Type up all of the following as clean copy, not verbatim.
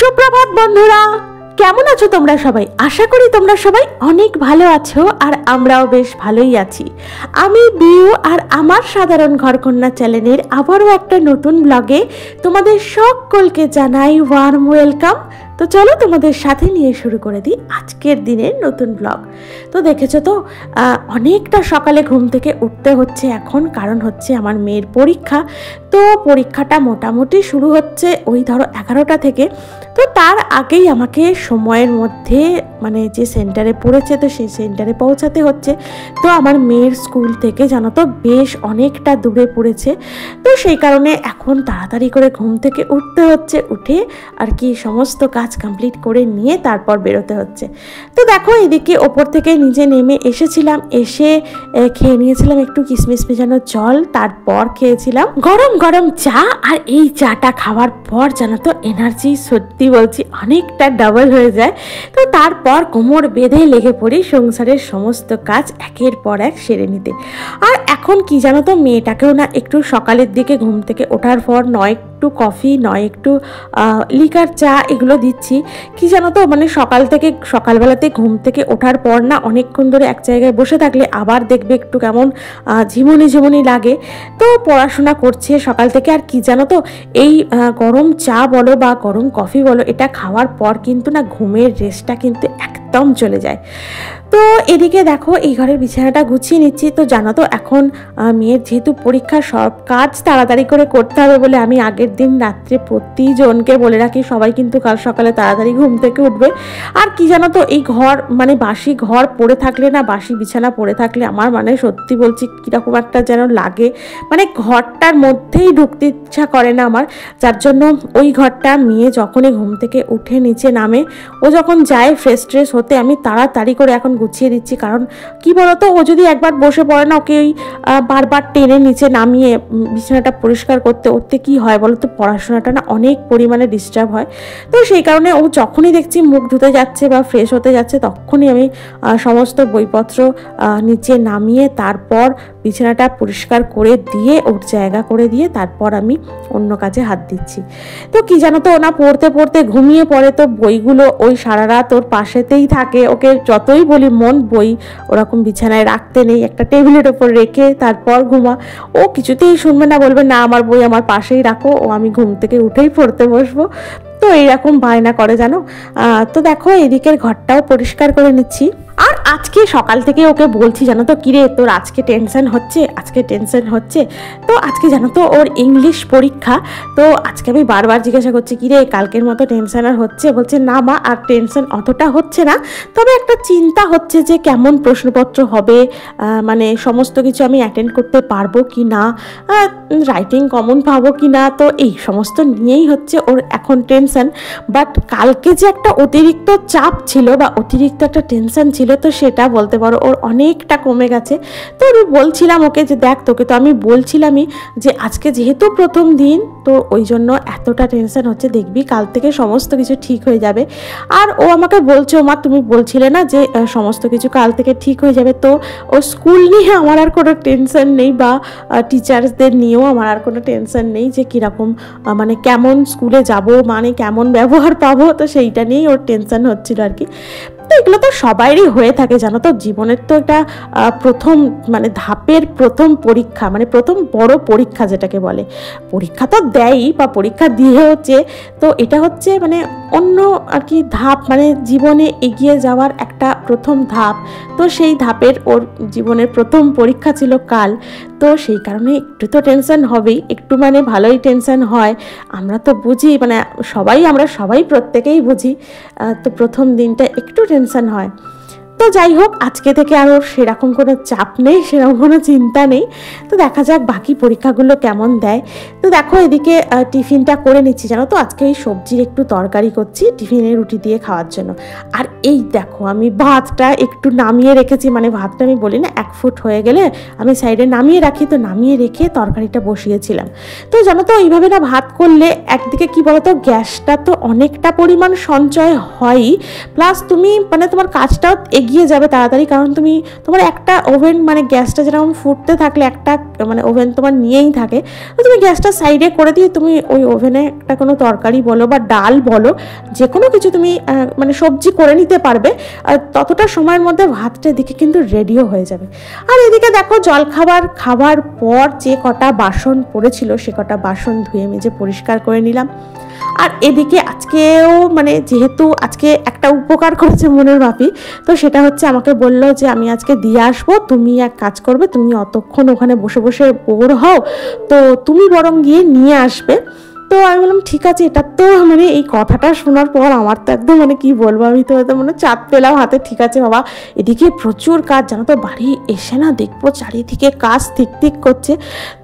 সুপ্রভাত বন্ধুরা, কেমন আছো তোমরা সবাই? আশা করি তোমরা সবাই অনেক ভালো আছো আর আমরাও বেশ ভালোই আছি। আমি বিউ আর আমার সাধারণ ঘরকন্যা চ্যানেলের আবারও একটা নতুন ব্লগে তোমাদের সকলকে জানাই ওয়ার্ম ওয়েলকাম। তো চলো তোমাদের সাথে নিয়ে শুরু করে দিই আজকের দিনের নতুন ব্লগ। তো দেখেছো তো অনেকটা সকালে ঘুম থেকে উঠতে হচ্ছে এখন, কারণ হচ্ছে আমার মেয়ের পরীক্ষা। তো পরীক্ষাটা মোটামুটি শুরু হচ্ছে ওই ধরো 11টা থেকে। তো তার আগেই আমাকে সময়ের মধ্যে মানে যে সেন্টারে পড়েছে তো সেই সেন্টারে পৌঁছাতে হচ্ছে। তো আমার মেয়ের স্কুল থেকে জানো তো বেশ অনেকটা দূরে পড়েছে। তো সেই কারণে এখন তাড়াতাড়ি করে ঘুম থেকে উঠতে হচ্ছে, উঠে আর কি সমস্ত কাজ কমপ্লিট করে নিয়ে তারপর বেরোতে হচ্ছে। তো দেখো এদিকে ওপর থেকে নিচে নেমে এসেছিলাম, এসে খেয়ে নিয়েছিলাম একটু কিশমিশ ভেজানো জল, তারপর খেয়েছিলাম গরম গরম চা। আর এই চাটা খাওয়ার পর জানো তো এনার্জি সত্যি বলছি অনেকটা ডাবল হয়ে যায়। তো তারপর কোমর বেঁধে লেগে পড়ি সংসারের সমস্ত কাজ একের পর এক সেরে নিতে। আর এখন কি জানো তো, মেয়েটাকেও না একটু সকালের দিকে ঘুম থেকে ওঠার পর নয় একটু কফি নয় একটু লিকার চা এগুলো দিচ্ছি। কি জানো তো, মানে সকালবেলাতে ঘুম থেকে ওঠার পর না অনেকক্ষণ ধরে এক জায়গায় বসে থাকলে আবার দেখবে একটু কেমন ঝিমুনি ঝিমুনি লাগে। তো পড়াশোনা করছে সকাল থেকে, আর কি জানো তো এই গরম চা বলো বা গরম কফি বলো এটা খাওয়ার পর কিন্তু না ঘুমের রেস্টটা কিন্তু একদম চলে যায়। তো এদিকে দেখো এই ঘরের বিছানাটা গুছিয়ে নিচ্ছি। তো জানো তো এখন মেয়ের যেহেতু পরীক্ষা, সব কাজ তাড়াতাড়ি করে করতে হবে বলে আমি আগের দিন রাত্রে প্রতিজনকে বলে রাখি সবাই কিন্তু কাল সকালে তাড়াতাড়ি ঘুম থেকে উঠবে। আর কি জানো তো এই ঘর মানে বাসি ঘর পড়ে থাকলে না, বাসি বিছানা পড়ে থাকলে আমার মানে সত্যি বলছি কীরকম একটা যেন লাগে, মানে ঘরটার মধ্যেই ঢুকতে ইচ্ছা করে না আমার। যার জন্য ওই ঘরটা মেয়ে যখনই ঘুম থেকে উঠে নিচে নামে, ও যখন যায় ফ্রেশ ট্রেশ হতে, আমি তাড়াতাড়ি করে এখন গুছিয়ে দিচ্ছি। কারণ কি বলতো, ও যদি একবার বসে পড়ে না, ওকে ওই বারবার টেনে নিচে নামিয়ে বিছানাটা পরিষ্কার করতে করতে কি হয় বলো তো, পড়াশোনাটা না অনেক পরিমাণে ডিস্টার্ব হয়। তো সেই কারণে ও যখনই দেখছি মুখ ধুতে যাচ্ছে বা ফ্রেশ হতে যাচ্ছে তখনই আমি সমস্ত বইপত্র নিচে নামিয়ে তারপর বিছানাটা পরিষ্কার করে দিয়ে ওর জায়গা করে দিয়ে তারপর আমি অন্য কাজে হাত দিচ্ছি। তো কি জানো তো, ওনা পড়তে পড়তে ঘুমিয়ে পড়ে। তো বইগুলো ওই সারা রাত ওর পাশেতেই থাকে। ওকে যতই বলি মন বই ওরকম বিছানায় রাখতে নেই, একটা টেবিলের ওপর রেখে তারপর ঘুমা, ও কিছুতেই শুনবে না, বলবে না আমার বই আমার পাশেই রাখো, ও আমি ঘুম থেকে উঠেই পড়তে বসবো। তো এইরকম বায়না করে জানো। তো দেখো এদিকের ঘরটাও পরিষ্কার করে নিচ্ছি। আর আজকে সকাল থেকে ওকে বলছি জানো তো, কিরে তোর আজকে টেনশন হচ্ছে, আজকে টেনশন হচ্ছে। তো আজকে জানো তো ওর ইংলিশ পরীক্ষা। তো আজকে আমি বারবার জিজ্ঞাসা করছি, কিরে কালকের মতো টেনশন আর হচ্ছে? বলছে না মা আর টেনশন অতটা হচ্ছে না, তবে একটা চিন্তা হচ্ছে যে কেমন প্রশ্নপত্র হবে, মানে সমস্ত কিছু আমি অ্যাটেন্ড করতে পারবো কি না, রাইটিং কমন পাবো কি না। তো এই সমস্ত নিয়েই হচ্ছে ওর এখন টেনশন। বাট কালকে যে একটা অতিরিক্ত চাপ ছিল বা অতিরিক্ত একটা টেনশন ছিল, তো সেটা বলতে পারো ওর অনেকটা কমে গেছে। তো আমি বলছিলাম ওকে যে দেখ, তোকে তো আমি বলছিলামই যে আজকে যেহেতু প্রথম দিন তো ওই জন্য এতটা টেনশন হচ্ছে, দেখবি কাল থেকে সমস্ত কিছু ঠিক হয়ে যাবে। আর ও আমাকে বলছে, মা তুমি বলছিলে না যে সমস্ত কিছু কাল থেকে ঠিক হয়ে যাবে। তো ও স্কুল নিয়ে আমার আর কোনো টেনশন নেই, বা টিচার্সদের নিয়েও আমার আর কোনো টেনশন নেই যে কীরকম মানে কেমন স্কুলে যাব, মানে কেমন ব্যবহার পাবো, তো সেইটা নিয়েই ওর টেনশন হচ্ছিল আর কি। তো এগুলো তো সবারই হয়ে থাকে জানো তো, জীবনের তো এটা প্রথম মানে ধাপের প্রথম পরীক্ষা, মানে প্রথম বড় পরীক্ষা যেটাকে বলে। পরীক্ষা তো দেয়ই বা পরীক্ষা দিয়ে হচ্ছে, তো এটা হচ্ছে মানে অন্য আর কি ধাপ, মানে জীবনে এগিয়ে যাওয়ার একটা প্রথম ধাপ। তো সেই ধাপের ওর জীবনের প্রথম পরীক্ষা ছিল কাল। তো সেই কারণে একটু তো টেনশন হবেই, একটু মানে ভালোই টেনশন হয়। আমরা তো বুঝি, মানে আমরা সবাই প্রত্যেকেই বুঝি। তো প্রথম দিনটা একটু টেনশন হয়। তো যাই হোক, আজকে থেকে আর ওর সেরকম কোনো চাপ নেই, সেরকম কোনো চিন্তা নেই। তো দেখা যাক বাকি পরীক্ষাগুলো কেমন দেয়। তো দেখো এদিকে টিফিনটা করে নিচ্ছি জানো তো, আজকে এই সবজির একটু তরকারি করছি টিফিনে রুটি দিয়ে খাওয়ার জন্য। আর এই দেখো আমি ভাতটা একটু নামিয়ে রেখেছি, মানে ভাতটা আমি বলি না 1 ফুট হয়ে গেলে আমি সাইডে নামিয়ে রাখি, তো নামিয়ে রেখে তরকারিটা বসিয়েছিলাম। তো জানো তো এইভাবে না ভাত করলে একদিকে কি বলতো, গ্যাসটা তো অনেকটা পরিমাণ সঞ্চয় হয়ই, প্লাস তুমি মানে তোমার কাজটাও এগিয়ে যাবে তাড়াতাড়ি, কারণ তুমি তোমার একটা ওভেন মানে গ্যাসটা যেরকম ফুটতে থাকলে একটা মানে ওভেন তোমার নিয়েই থাকে, তো তুমি গ্যাসটা সাইডে করে দিয়ে তুমি ওই ওভেনে একটা কোনো তরকারি বলো বা ডাল বলো, যে কোনো কিছু তুমি মানে সবজি করে নিতে পারবে। আর ততটা সময়ের মধ্যে ভাতটা এদিকে কিন্তু রেডিও হয়ে যাবে। আর এদিকে দেখো জলখাবার খাবার পর যে কটা বাসন পড়েছিল সে কটা বাসন ধুয়ে মেজে পরিষ্কার করে নিলাম। আর এদিকে আজকেও মানে যেহেতু আজকে একটা উপকার করেছে মনের বাপি, তো সেটা হচ্ছে আমাকে বললো যে আমি আজকে দিয়ে আসবো, তুমি এক কাজ করবে, তুমি অতক্ষণ ওখানে বসে বসে বোর হও, তো তুমি বরং গিয়ে নিয়ে আসবে। তো আমি বললাম ঠিক আছে। এটা তো মানে এই কথাটা শোনার পর আমার তো একদম মানে কি বলবো, আমি তো একদম মানে চাপ পেলাম হাতে। ঠিক আছে বাবা, এদিকে প্রচুর কাজ, জানো তো, বাড়ি এসে না দেখবো চারিদিকে কাজ ঠিক ঠিক করছে,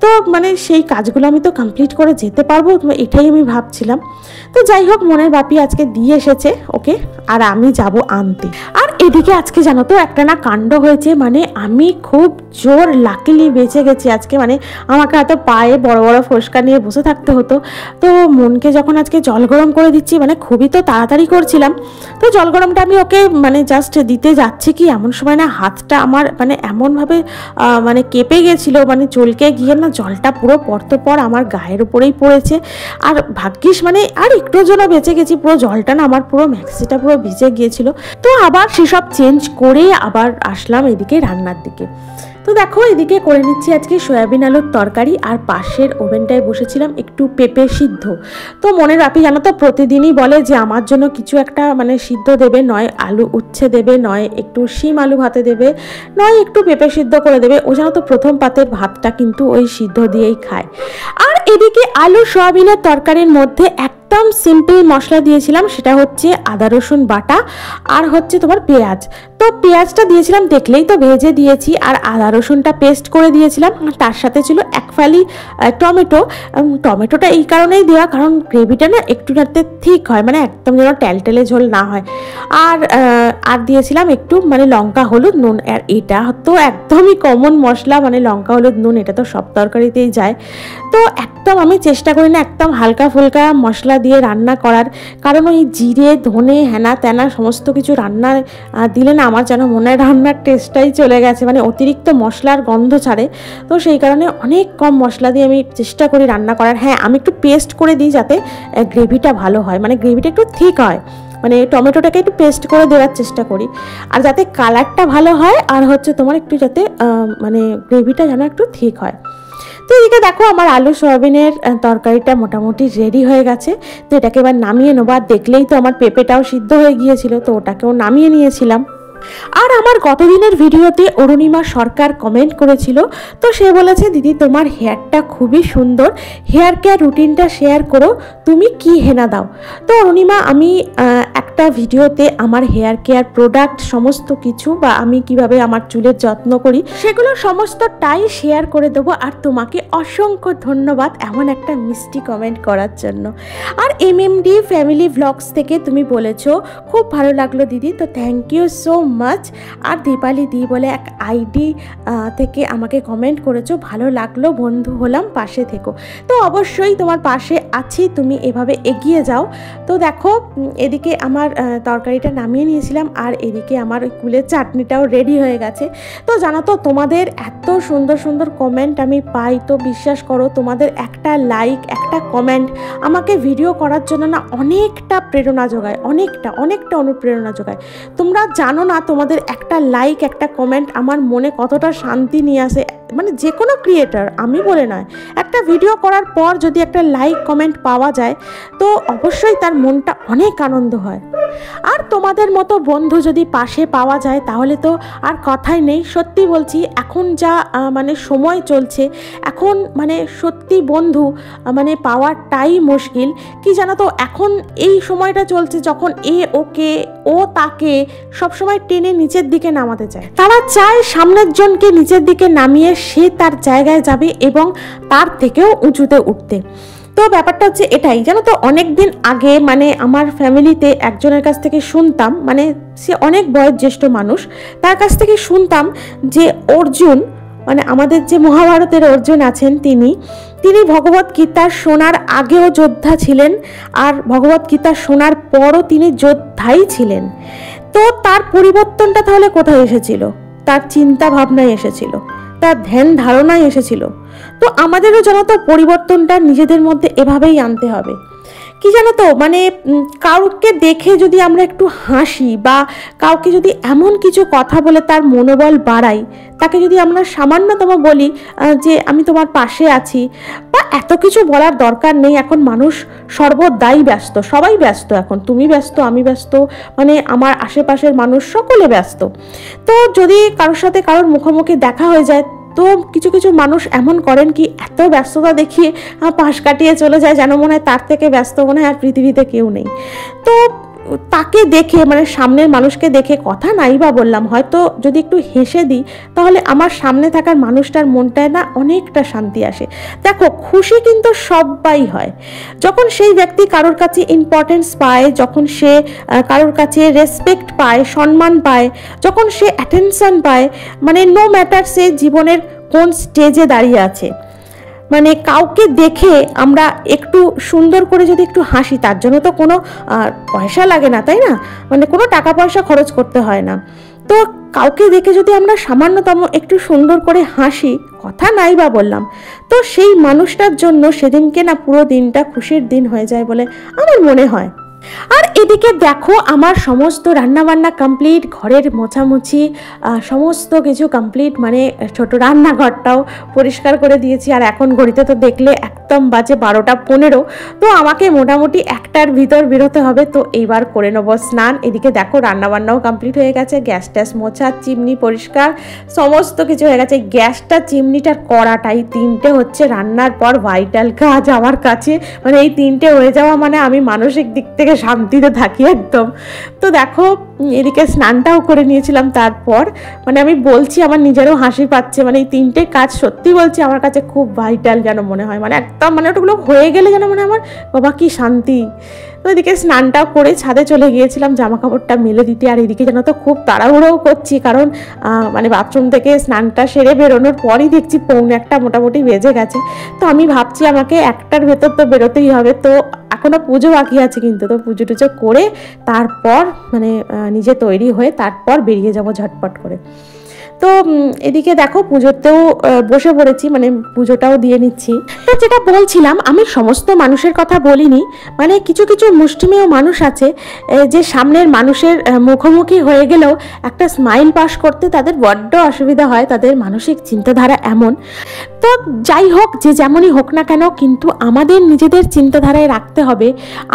তো মানে সেই কাজগুলো আমি তো কমপ্লিট করে যেতে পারবো, এটাই আমি ভাবছিলাম। তো যাই হোক, মনের বাপি আজকে দিয়ে এসেছে ওকে, আর আমি যাব আনতে। আর এদিকে আজকে জানো তো একটা না কাণ্ড হয়েছে, মানে আমি খুব জোর লাকিলি বেঁচে গেছি আজকে। মানে আমাকে এত পায়ে বড় বড় ফোসকা নিয়ে বসে থাকতে হতো, তো মনকে যখন আজকে জল গরম করে দিচ্ছি, মানে খুবই তো তাড়াতাড়ি করছিলাম, তো জল গরমটা আমি ওকে মানে জাস্ট দিতে যাচ্ছি কি এমন সময় না হাতটা আমার মানে এমনভাবে মানে কেঁপে গেছিলো, মানে চলকে গিয়ে না জলটা পুরো পর আমার গায়ের উপরেই পড়েছে। আর ভাগ্যিস মানে আর একটুর জন্য বেঁচে গেছি, পুরো জলটা না আমার পুরো ম্যাক্সিটা পুরো ভিজে গিয়েছিল। তো আবার সেসব চেঞ্জ করে আবার আসলাম এদিকে রান্নার দিকে। তো দেখো এদিকে করে নিচ্ছি আজকে সয়াবিন আলুর তরকারি, আর পাশের ওভেনটায় বসেছিলাম একটু পেঁপে সিদ্ধ। তো মনের বাপি জানো তো প্রতিদিনই বলে যে আমার জন্য কিছু একটা মানে সিদ্ধ দেবে, নয় আলু উচ্ছে দেবে, নয় একটু শিম আলু ভাতে দেবে, নয় একটু পেঁপে সিদ্ধ করে দেবে। ও জানো তো প্রথম পাতের ভাতটা কিন্তু ওই সিদ্ধ দিয়েই খায়। আর এদিকে আলু সয়াবিনের তরকারির মধ্যে একদম সিম্পল মশলা দিয়েছিলাম, সেটা হচ্ছে আদা রসুন বাটা আর হচ্ছে তোমার পেঁয়াজ। তো পেঁয়াজটা দিয়েছিলাম দেখলেই তো ভেজে দিয়েছি, আর আদা রসুনটা পেস্ট করে দিয়েছিলাম। তার সাথে ছিল এক ফালি টমেটো। টমেটোটা এই কারণেই দেওয়া কারণ গ্রেভিটা না একটু যাতে ঠিক হয়, মানে একদম যেন টেলটেলে ঝোল না হয়। আর দিয়েছিলাম একটু মানে লঙ্কা হলুদ নুন। আর এটা তো একদমই কমন মশলা, মানে লঙ্কা হলুদ নুন এটা তো সব তরকারিতেই যায়। তো একদম আমি চেষ্টা করি না একদম হালকা ফুলকা মশলা দিয়ে রান্না করার, কারণ ওই জিরে ধনে হেনা তেনা সমস্ত কিছু রান্না দিলে না আমার যেন মনে হয় রান্নার টেস্টটাই চলে গেছে, মানে অতিরিক্ত মশলার গন্ধ ছাড়ে। তো সেই কারণে অনেক কম মশলা দিয়ে আমি চেষ্টা করি রান্না করার। হ্যাঁ, আমি একটু পেস্ট করে দিই যাতে গ্রেভিটা ভালো হয়, মানে গ্রেভিটা একটু ঠিক হয়, মানে টমেটোটাকে একটু পেস্ট করে দেওয়ার চেষ্টা করি, আর যাতে কালারটা ভালো হয় আর হচ্ছে তোমার একটু যাতে মানে গ্রেভিটা যেন একটু ঠিক হয়। তো এদিকে দেখো আমার আলু সয়াবিনের তরকারিটা মোটামুটি রেডি হয়ে গেছে। তো এটাকে এবার নামিয়ে নেবো। আর দেখলেই তো আমার পেঁপেটাও সিদ্ধ হয়ে গিয়েছিল, তো ওটাকেও নামিয়ে নিয়েছিলাম। আর আমার গতদিনের ভিডিওতে অরুণিমা সরকার কমেন্ট করেছিল, তো সে বলেছে দিদি তোমার হেয়ারটা খুবই সুন্দর, হেয়ার কেয়ার রুটিনটা শেয়ার করো, তুমি কি হেনা দাও। তো অরুণিমা আমি একটা ভিডিওতে আমার হেয়ার কেয়ার প্রোডাক্ট সমস্ত কিছু বা আমি কিভাবে আমার চুলের যত্ন করি সেগুলো সমস্তটাই শেয়ার করে দেবো। আর তোমাকে অসংখ্য ধন্যবাদ এমন একটা মিষ্টি কমেন্ট করার জন্য। আর MMD ফ্যামিলি ভ্লগস থেকে তুমি বলেছো খুব ভালো লাগলো দিদি, তো থ্যাংক ইউ সো মাচ। আর দীপালি দি বলে এক আইডি থেকে আমাকে কমেন্ট করেছো, ভালো লাগলো, বন্ধু হলাম, পাশে থেকো। তো অবশ্যই তোমার পাশে আছি, তুমি এভাবে এগিয়ে যাও। তো দেখো এদিকে আমার তরকারিটা নামিয়ে নিয়েছিলাম, আর এদিকে আমার ওই কুলের চাটনিটাও রেডি হয়ে গেছে। তো জানো তো তোমাদের এত সুন্দর সুন্দর কমেন্ট আমি পাই, তো বিশ্বাস করো তোমাদের একটা লাইক একটা কমেন্ট আমাকে ভিডিও করার জন্য না অনেকটা প্রেরণা যোগায়, অনেকটা অনুপ্রেরণা যোগায়। তোমরা জানো না তোমাদের একটা লাইক একটা কমেন্ট আমার মনে কতটা শান্তি নিয়ে আসে। মানে যে কোনো ক্রিয়েটার আমি বলে নয়, একটা ভিডিও করার পর যদি একটা লাইক কমেন্ট পাওয়া যায় তো অবশ্যই তার মনটা অনেক আনন্দ হয়। আর তোমাদের মতো বন্ধু যদি পাশে পাওয়া যায় তাহলে তো আর কথাই নেই। সত্যি বলছি, এখন যা মানে সময় চলছে, এখন মানে সত্যি বন্ধু মানে পাওয়াটাই মুশকিল। কি জানো তো, এখন এই সময়টা চলছে যখন ওকে ও তাকে সবসময় টেনে নিচের দিকে নামাতে চায়। তারা চায় সামনের জনকে নিচের দিকে নামিয়ে সে তার জায়গায় যাবে এবং তার থেকেও উঁচুতে উঠতে। তো ব্যাপারটা হচ্ছে এটাই, জানো তো অনেক দিন আগে মানে আমার ফ্যামিলিতে একজনের কাছ থেকে শুনতাম, মানে সে অনেক বয়োজ্যেষ্ঠ মানুষ, তার কাছ থেকে শুনতাম যে অর্জুন মানে আমাদের যে মহাভারতের অর্জুন আছেন তিনি ভগবদ্গীতা শোনার আগেও যোদ্ধা ছিলেন, আর ভগবদ্গীতা শোনার পরও তিনি যোদ্ধাই ছিলেন। তো তার পরিবর্তনটা তাহলে কোথায় এসেছিল? তার চিন্তা ভাবনায় এসেছিল, তার ধ্যান ধারণায় এসেছিল। তো আমাদেরও জানো তো পরিবর্তনটা নিজেদের মধ্যে এভাবেই আনতে হবে। কি জানো তো, মানে কাউকে দেখে যদি আমরা একটু হাসি বা কাউকে যদি এমন কিছু কথা বলে তার মনোবল বাড়াই, তাকে যদি আমরা সামান্যতম বলি যে আমি তোমার পাশে আছি, বা এত কিছু বলার দরকার নেই। এখন মানুষ সর্বদাই ব্যস্ত, সবাই ব্যস্ত, এখন তুমি ব্যস্ত, আমি ব্যস্ত, মানে আমার আশেপাশের মানুষ সকলে ব্যস্ত। তো যদি কারোর সাথে কারোর মুখোমুখি দেখা হয়ে যায়, তো কিছু কিছু মানুষ এমন করেন কি এত ব্যস্ততা দেখিয়ে পাশ কাটিয়ে চলে যায়, যেন মনে হয় তার থেকে ব্যস্ত মনে হয় আর পৃথিবীতে কেউ নেই। তো তাকে দেখে, মানে সামনের মানুষকে দেখে কথা নাই বা বললাম, হয়তো যদি একটু হেসে দিই, তাহলে আমার সামনে থাকার মানুষটার মনটায় না অনেকটা শান্তি আসে। দেখো, খুশি কিন্তু সবাই হয় যখন সেই ব্যক্তি কারোর কাছে ইম্পর্টেন্স পায়, যখন সে কারোর কাছে রেসপেক্ট পায়, সম্মান পায়, যখন সে অ্যাটেনশন পায়, মানে নো ম্যাটার সে জীবনের কোন স্টেজে দাঁড়িয়ে আছে। মানে কাউকে দেখে আমরা একটু সুন্দর করে যদি একটু হাসি, তার জন্য তো কোনো পয়সা লাগে না, তাই না? মানে কোনো টাকা পয়সা খরচ করতে হয় না। তো কাউকে দেখে যদি আমরা সামান্যতম একটু সুন্দর করে হাসি, কথা নাই বা বললাম, তো সেই মানুষটার জন্য সেদিনকে না পুরো দিনটা খুশির দিন হয়ে যায় বলে আমার মনে হয়। আর এদিকে দেখো, আমার সমস্ত রান্নাবান্না কমপ্লিট, ঘরের মোছামুছি সমস্ত কিছু কমপ্লিট, মানে ছোট রান্নাঘরটাও পরিষ্কার করে দিয়েছি। আর এখন ঘড়িতে তো দেখলে একদম বাজে 12:15। তো আমাকে মোটামুটি 1টার ভিতর বেরোতে হবে। তো এইবার করে নেবো স্নান। এদিকে দেখো রান্নাবান্নাও কমপ্লিট হয়ে গেছে, গ্যাস ট্যাস মোছা, চিমনি পরিষ্কার, সমস্ত কিছু হয়ে গেছে। গ্যাসটা, চিমনিটার কড়াটাই, 3টে হচ্ছে রান্নার পর ভাইটাল কাজ আমার কাছে। মানে এই 3টে হয়ে যাওয়া মানে আমি মানসিক দিক থেকে শান্তিতে থাকি একদম। তো দেখো এদিকে স্নানটাও করে নিয়েছিলাম। তারপর মানে আমি বলছি আমার নিজেরও হাসি পাচ্ছে, মানে এই 3টে কাজ সত্যি বলছি আমার কাছে খুব ভাইটাল যেন মনে হয়, মানে একদম, মানে ওটাগুলো হয়ে গেলে যেন মানে আমার বাবা কি শান্তি। তো এদিকে স্নানটাও করে ছাদে চলে গিয়েছিলাম জামা কাপড়টা মেলে দিতে। আর এদিকে যেন তো খুব তাড়াহুড়োও করছি, কারণ মানে বাথরুম থেকে স্নানটা সেরে বেরোনোর পরই দেখছি 1:45 মোটামুটি বেজে গেছে। তো আমি ভাবছি আমাকে 1টার ভেতর তো বেরোতেই হবে। তো এখনো পুজো বাকি আছে কিন্তু, তো পুজো টুজো করে তারপর মানে নিজে তৈরি হয়ে তারপর বেরিয়ে যাবো ঝটপট করে। তো এদিকে দেখো পুজোতেও বসে পড়েছি, মানে পুজোটাও দিয়ে নিচ্ছি। তো যেটা বলছিলাম, আমি সমস্ত মানুষের কথা বলিনি, মানে কিছু কিছু মুষ্টিমেয় মানুষ আছে যে সামনের মানুষের মুখোমুখি হয়ে গেলেও একটা স্মাইল পাস করতে তাদের বড্ড অসুবিধা হয়, তাদের মানসিক চিন্তাধারা এমন। তো যাই হোক, যে যেমনই হোক না কেন, কিন্তু আমাদের নিজেদের চিন্তাধারায় রাখতে হবে,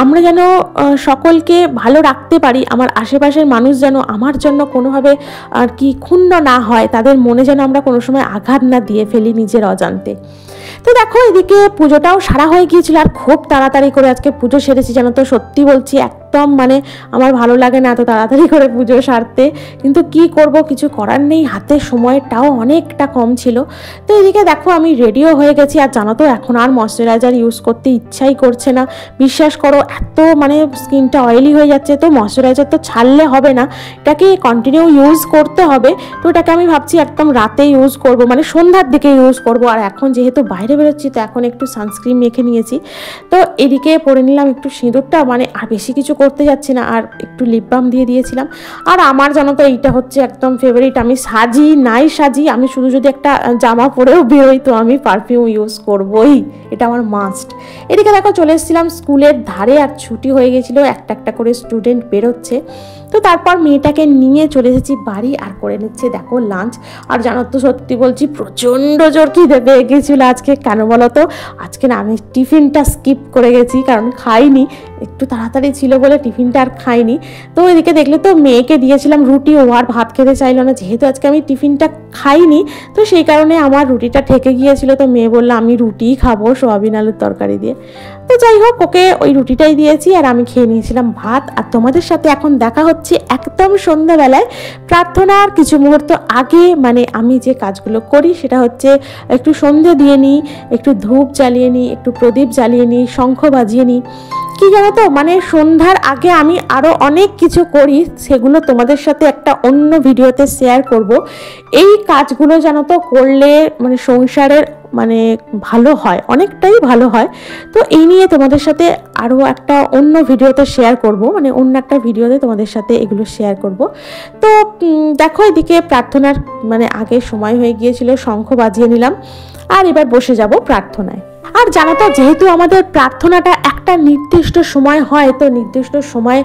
আমরা যেন সকলকে ভালো রাখতে পারি, আমার আশেপাশের মানুষ যেন আমার জন্য কোনোভাবে আর কি ক্ষুণ্ণ না হয়, তাদের মনে যেন আমরা কোনো সময় আঘাত না দিয়ে ফেলি নিজের অজান্তে। তো দেখো এদিকে পুজোটাও সারা হয়ে গিয়েছিল, আর খুব তাড়াতাড়ি করে আজকে পুজো সেরেছি জানো তো। সত্যি বলছি, একদম মানে আমার ভালো লাগে না এত তাড়াতাড়ি করে পুজো সারতে, কিন্তু কি করব, কিছু করার নেই, হাতে সময়টাও অনেকটা কম ছিল। তো এদিকে দেখো আমি রেডিও হয়ে গেছি। আর জানো তো এখন আর ময়শ্চারাইজার ইউজ করতে ইচ্ছাই করছে না, বিশ্বাস করো, এত মানে স্কিনটা অয়েলি হয়ে যাচ্ছে। তো ময়শ্চারাইজার তো ছাড়লে হবে না, এটাকে কন্টিনিউ ইউজ করতে হবে। তো এটাকে আমি ভাবছি একদম রাতে ইউজ করব, মানে সন্ধ্যার দিকে ইউজ করব। আর এখন যেহেতু বাইরে বেরোচ্ছি, তো এখন একটু সানস্ক্রিন মেখে নিয়েছি। তো এদিকে পরে নিলাম একটু সিঁদুরটা, মানে আর বেশি কিছু করতে যাচ্ছি না, আর একটু লিপ বাম দিয়ে দিয়েছিলাম। আর আমার জানো তো এইটা হচ্ছে একদম ফেভারিট, আমি সাজি নাই সাজি, আমি শুধু যদি একটা জামা পরেও বেরোই তো আমি পারফিউম ইউজ করবই, এটা আমার মাস্ট। এদিকে দেখো চলে এসেছিলাম স্কুলের ধারে, আর ছুটি হয়ে গেছিলো, একটা একটা করে স্টুডেন্ট বেরোচ্ছে। তো তারপর মেয়েটাকে নিয়ে চলে এসেছি বাড়ি, আর করে নিচ্ছে দেখো লাঞ্চ। আর জানো তো সত্যি বলছি প্রচণ্ড জোর খিদে পেয়ে গেছিল আজকে। কেন বলো তো, আজকে না আমি টিফিনটা স্কিপ করে গেছি, কারণ খাইনি, একটু তাড়াতাড়ি ছিল বলে টিফিনটা আর খাইনি। তো এদিকে দেখলে তো মেয়েকে দিয়েছিলাম রুটি, ও আর ভাত খেতে চাইলো না, যেহেতু আজকে আমি টিফিনটা খাইনি, তো সেই কারণে আমার রুটিটা ঠেকে গিয়েছিল। তো মেয়ে বললো আমি রুটিই খাবো সোয়াবিন আলুর তরকারি দিয়ে। তো যাই হোক, ওকে ওই রুটিটাই দিয়েছি, আর আমি খেয়ে নিয়েছিলাম ভাত। আর তোমাদের সাথে এখন দেখা হচ্ছে একদম সন্ধ্যাবেলায়, প্রার্থনার কিছু মুহূর্ত আগে। মানে আমি যে কাজগুলো করি সেটা হচ্ছে একটু সন্ধে দিয়ে নিই, একটু ধূপ জ্বালিয়ে নিই, একটু প্রদীপ জ্বালিয়ে নিই, শঙ্খ বাজিয়ে নিই। কি জানো তো, মানে সন্ধ্যার আগে আমি আরও অনেক কিছু করি, সেগুলো তোমাদের সাথে একটা অন্য ভিডিওতে শেয়ার করব। এই কাজগুলো জানো তো করলে মানে সংসারের মানে ভালো হয়, অনেকটাই ভালো হয়। তো এই নিয়ে তোমাদের সাথে আরও একটা অন্য ভিডিওতে শেয়ার করব, মানে অন্য একটা ভিডিওতে তোমাদের সাথে এগুলো শেয়ার করব। তো দেখো এদিকে প্রার্থনার মানে আগে সময় হয়ে গিয়েছিল, শঙ্খ বাজিয়ে নিলাম, আর এবার বসে যাব প্রার্থনায়। আর জানো তো, যেহেতু আমাদের প্রার্থনাটা একটা নির্দিষ্ট সময় হয়, তো নির্দিষ্ট সময়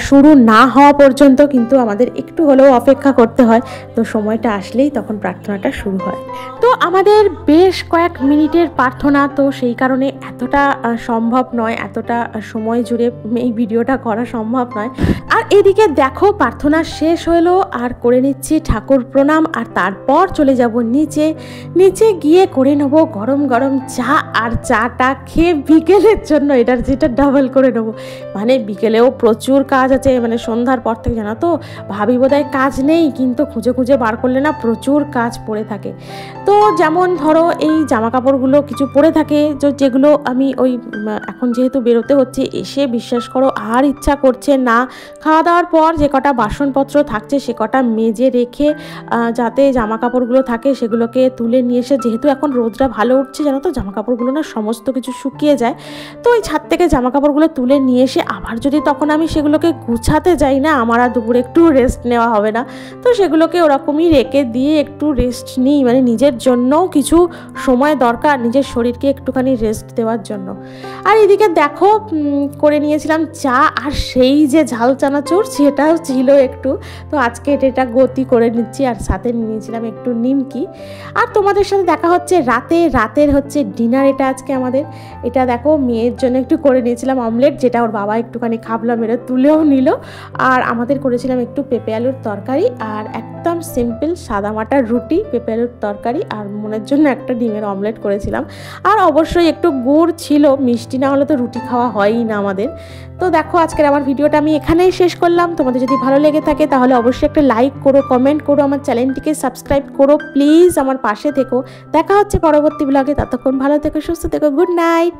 শুরু না হওয়া পর্যন্ত কিন্তু আমাদের একটু হলেও অপেক্ষা করতে হয়। তো সময়টা আসলেই তখন প্রার্থনাটা শুরু হয়। তো আমাদের বেশ কয়েক মিনিটের প্রার্থনা, তো সেই কারণে এতটা সম্ভব নয়, এতটা সময় জুড়ে এই ভিডিওটা করা সম্ভব নয়। আর এদিকে দেখো প্রার্থনা শেষ হলো, আর করে নিচ্ছি ঠাকুর প্রণাম, আর তারপর চলে যাব নিচে গিয়ে করে নেব গরম গরম চা, আর চাটা খেয়ে বিকেলের জন্য যেটা ডাবল করে নেবো। মানে বিকেলেও প্রচুর কাজ আছে, মানে সন্ধ্যার পর থেকে জানো তো ভাবি বোধহয় কাজ নেই, কিন্তু খুঁজে খুঁজে বার করলে না প্রচুর কাজ পড়ে থাকে। তো যেমন ধরো এই জামা কাপড়গুলো কিছু পড়ে থাকে, যেগুলো আমি ওই এখন যেহেতু বেরোতে হচ্ছে, এসে বিশ্বাস করো আর ইচ্ছা করছে না। খাওয়া দাওয়ার পর যে কটা বাসনপত্র থাকছে সে কটা মেজে রেখে যাতে জামা কাপড়গুলো থাকে সেগুলোকে তুলে নিয়ে এসে, যেহেতু এখন রোদটা ভালো উঠছে জানো তো, জামা কাপড়গুলো না সমস্ত কিছু শুকিয়ে যায়। তো ওই ছাদ থেকে জামা কাপড়গুলো তুলে নিয়ে এসে আবার যদি তখন আমি সেগুলোকে গুছাতে যাই না, আমার আর দুপুরে একটু রেস্ট নেওয়া হবে না। তো সেগুলোকে ওরকমই রেখে দিয়ে একটু রেস্ট নিই, মানে নিজের জন্যও কিছু সময় দরকার, নিজের শরীরকে একটুখানি রেস্ট দেওয়ার জন্য। আর এদিকে দেখো করে নিয়েছিলাম চা, আর সেই যে ঝাল চানাচুর সেটাও ছিল একটু। তো আজকে এটা গতি করে নিচ্ছি, আর সাথে নিয়েছিলাম একটু নিমকি। আর তোমাদের সাথে দেখা হচ্ছে রাতের হচ্ছে ডিনার। এটা আজকে আমাদের, এটা দেখো মেয়ের জন্য একটু করে নিয়েছিলাম অমলেট, যেটা ওর বাবা একটুখানি খাবলা মেরে তুলেও নিল। আর আমাদের করেছিলাম একটু পেঁপে আলুর তরকারি, আর একদম সিম্পল সাদামাটা রুটি, পেঁপে আলুর তরকারি, আর মনের জন্য একটা ডিমের অমলেট করেছিলাম। আর অবশ্যই একটু গুড় ছিল, মিষ্টি না হলে তো রুটি খাওয়া হয়ই না আমাদের। তো দেখো আজকের আমার ভিডিওটা আমি এখানেই শেষ করলাম। তোমাদের যদি ভালো লেগে থাকে তাহলে অবশ্যই একটা লাইক করো, কমেন্ট করো, আমার চ্যানেলটিকে সাবস্ক্রাইব করো প্লিজ, আমার পাশে থেকো। দেখা হচ্ছে পরবর্তী ব্লগে, ততক্ষণ ভালো থেকো, সুস্থ থেকো, গুড নাইট।